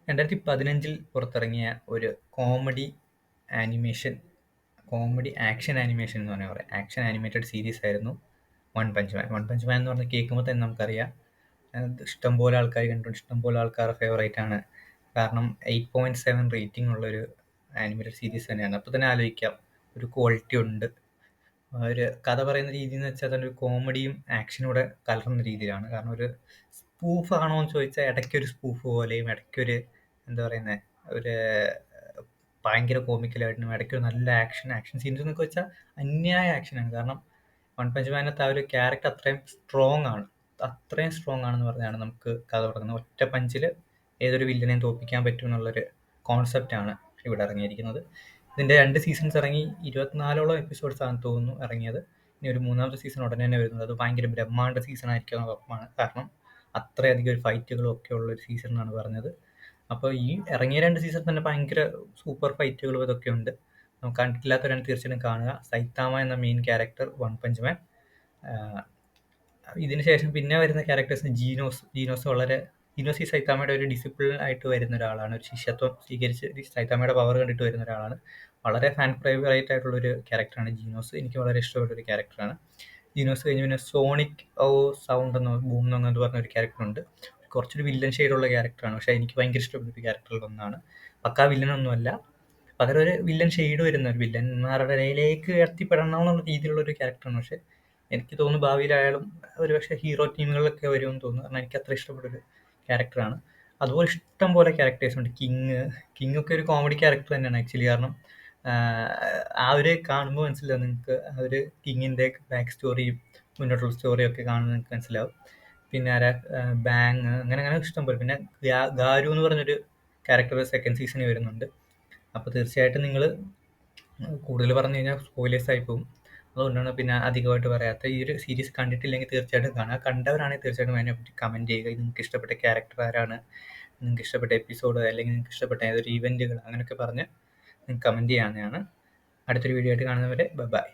2015 പുറത്തിറങ്ങിയ ഒരു comedy action animation എന്ന് വേണമെങ്കിൽ പറയാം. ആക്ഷൻ ആനിമേറ്റഡ് സീരീസ് ആയിരുന്നു വൺ പഞ്ച് മാൻ. വൺ പഞ്ച് മാൻ എന്ന് പറഞ്ഞാൽ കേൾക്കുമ്പോൾ തന്നെ നമുക്കറിയാം, ഇഷ്ടംപോലെ ആൾക്കാർ കണ്ടിട്ടുണ്ട്, ഇഷ്ടംപോലെ ആൾക്കാരുടെ ഫേവറേറ്റ് ആണ്. കാരണം 8.7 റേറ്റിംഗ് ഉള്ളൊരു ആനിമേറ്റഡ് സീരീസ് തന്നെയാണ്. അപ്പോൾ തന്നെ ആലോചിക്കാം, ഒരു ക്വാളിറ്റി ഉണ്ട്. ഒരു കഥ പറയുന്ന രീതി എന്ന് വെച്ചാൽ തന്നെ ഒരു കോമഡിയും ആക്ഷനും കൂടെ കലർന്ന രീതിയിലാണ്. കാരണം ഒരു സ്പൂഫ് ആണോ എന്ന് ചോദിച്ചാൽ ഇടയ്ക്കൊരു സ്പൂഫ് പോലെയും, ഇടയ്ക്കൊരു എന്താ പറയുന്നത്, ഒരു ഭയങ്കര കോമിക്കലായിട്ടും, ഇടയ്ക്കൊരു നല്ല ആക്ഷൻ സീൻസ് എന്നൊക്കെ വെച്ചാൽ അന്യായ ആക്ഷനാണ്. കാരണം വൺ പഞ്ച് മാനത്ത് ആ ഒരു ക്യാരക്ടർ അത്രയും സ്ട്രോങ് ആണെന്ന് പറഞ്ഞാണ് നമുക്ക് കഥ തുടങ്ങുന്നത്. ഒറ്റ പഞ്ചിൽ ഏതൊരു വില്ലനെയും തോൽപ്പിക്കാൻ പറ്റും എന്നുള്ളൊരു കോൺസെപ്റ്റാണ് ഇവിടെ ഇറങ്ങിയിരിക്കുന്നത്. ഇതിൻ്റെ 2 സീസൺസ് ഇറങ്ങി, 24ഓളം എപ്പിസോഡ്സ് ആണെന്ന് തോന്നുന്നു ഇറങ്ങിയത്. ഇനി ഒരു 3ാമത്തെ സീസൺ ഉടനെ തന്നെ വരുന്നത്. അത് ഭയങ്കര ബ്രഹ്മാണ്ഡ സീസൺ ആയിരിക്കും എന്ന് ഉറപ്പാണ്. കാരണം അത്രയധികം ഫൈറ്റുകളും ഒക്കെ ഉള്ളൊരു സീസൺ എന്നാണ് പറഞ്ഞത്. അപ്പോൾ ഈ ഇറങ്ങിയ 2 സീസൺ തന്നെ ഭയങ്കര സൂപ്പർ ഫൈറ്റുകളും ഇതൊക്കെ ഉണ്ട്. നമുക്ക് കണ്ടിട്ടില്ലാത്തവരാണ് തീർച്ചയായിട്ടും കാണുക. സൈത്താമ എന്ന മെയിൻ ക്യാരക്ടർ വൺ പഞ്ച് മാൻ. ഇതിന് ശേഷം പിന്നെ വരുന്ന ക്യാരക്ടേഴ്സ് ജീനോസ് ഈ സൈത്താമയുടെ ഒരു ഡിസിപ്ലിൻ ആയിട്ട് വരുന്ന ഒരാളാണ്. ഒരു ശിഷ്യത്വം സ്വീകരിച്ച് സൈത്താമയുടെ പവർ കണ്ടിട്ട് വരുന്ന ഒരാളാണ്. വളരെ ഫാൻ ഫേവറേറ്റ് ആയിട്ടുള്ളൊരു ക്യാരക്ടറാണ് ജീനോസ്. എനിക്ക് വളരെ ഇഷ്ടപ്പെട്ടൊരു ക്യാരക്ടറാണ് ജീനോസ്. കഴിഞ്ഞ് പിന്നെ സോണിക് സൗണ്ട് എന്നോ ബൂം എന്നോ പറഞ്ഞൊരു ക്യാരക്ടറുണ്ട്. കുറച്ചൊരു വില്ലൻ ഷെയ്ഡുള്ള ക്യാരക്ടറാണ്. പക്ഷേ എനിക്ക് ഭയങ്കര ഇഷ്ടപ്പെട്ടൊരു ക്യാരക്ടറിൽ ഒന്നാണ്. പക്കാ വില്ലനൊന്നുമല്ല, പകരം ഒരു വില്ലൻ ഷെയ്ഡ് വരുന്ന ഒരു വില്ലന്മാരുടെ ഇടയിലേക്ക് എത്തിപ്പെടണമെന്നുള്ള രീതിയിലുള്ള ഒരു ക്യാരക്ടറാണ്. പക്ഷേ എനിക്ക് തോന്നുന്നു ഭാവിയിൽ അയാളും ഒരു പക്ഷേ ഹീറോ ടീമുകളിലൊക്കെ വരുമെന്ന് തോന്നുന്നു. കാരണം എനിക്ക് അത്ര ഇഷ്ടപ്പെട്ടൊരു ക്യാരക്ടറാണ്. അതുപോലെ ഇഷ്ടം പോലെ ക്യാരക്ടേഴ്സ് ഉണ്ട്. കിങ് ഒക്കെ ഒരു കോമഡി ക്യാരക്ടർ തന്നെയാണ് ആക്ച്വലി. കാരണം ആ ഒരു കാണുമ്പോൾ മനസ്സിലാവും നിങ്ങൾക്ക്, ആ ഒരു കിങ്ങിൻ്റെ ബാക്ക് സ്റ്റോറിയും മുന്നോട്ടുള്ള സ്റ്റോറിയും ഒക്കെ കാണുമ്പോൾ നിങ്ങൾക്ക് മനസ്സിലാവും. പിന്നെ ബാങ്, അങ്ങനെ ഇഷ്ടം പോലെ. പിന്നെ ഗാരു എന്ന് പറഞ്ഞൊരു ക്യാരക്ടർ സെക്കൻഡ് സീസണിൽ വരുന്നുണ്ട്. അപ്പോൾ തീർച്ചയായിട്ടും നിങ്ങൾ കൂടുതൽ പറഞ്ഞു കഴിഞ്ഞാൽ സ്പോയിലേഴ്സ് ആയി പോകും. അതുകൊണ്ടാണ് പിന്നെ അധികമായിട്ട് പറയാത്ത. ഈ ഒരു സീരീസ് കണ്ടിട്ടില്ലെങ്കിൽ തീർച്ചയായിട്ടും കാണുക. കണ്ടവരാണെങ്കിൽ തീർച്ചയായിട്ടും അതിനെപ്പറ്റി കമൻറ്റ് ചെയ്യുക. നിങ്ങൾക്ക് ഇഷ്ടപ്പെട്ട ക്യാരക്ടർ ആരാണ്, നിങ്ങൾക്ക് ഇഷ്ടപ്പെട്ട എപ്പിസോഡ്, അല്ലെങ്കിൽ നിങ്ങൾക്ക് ഇഷ്ടപ്പെട്ട ഏതൊരു ഇവൻറ്റുകൾ, അങ്ങനെയൊക്കെ പറഞ്ഞ് നിങ്ങൾക്ക് കമൻറ്റ് ചെയ്യാവുന്നതാണ്. അടുത്തൊരു വീഡിയോ ആയിട്ട് കാണുന്നവരെ ബൈ.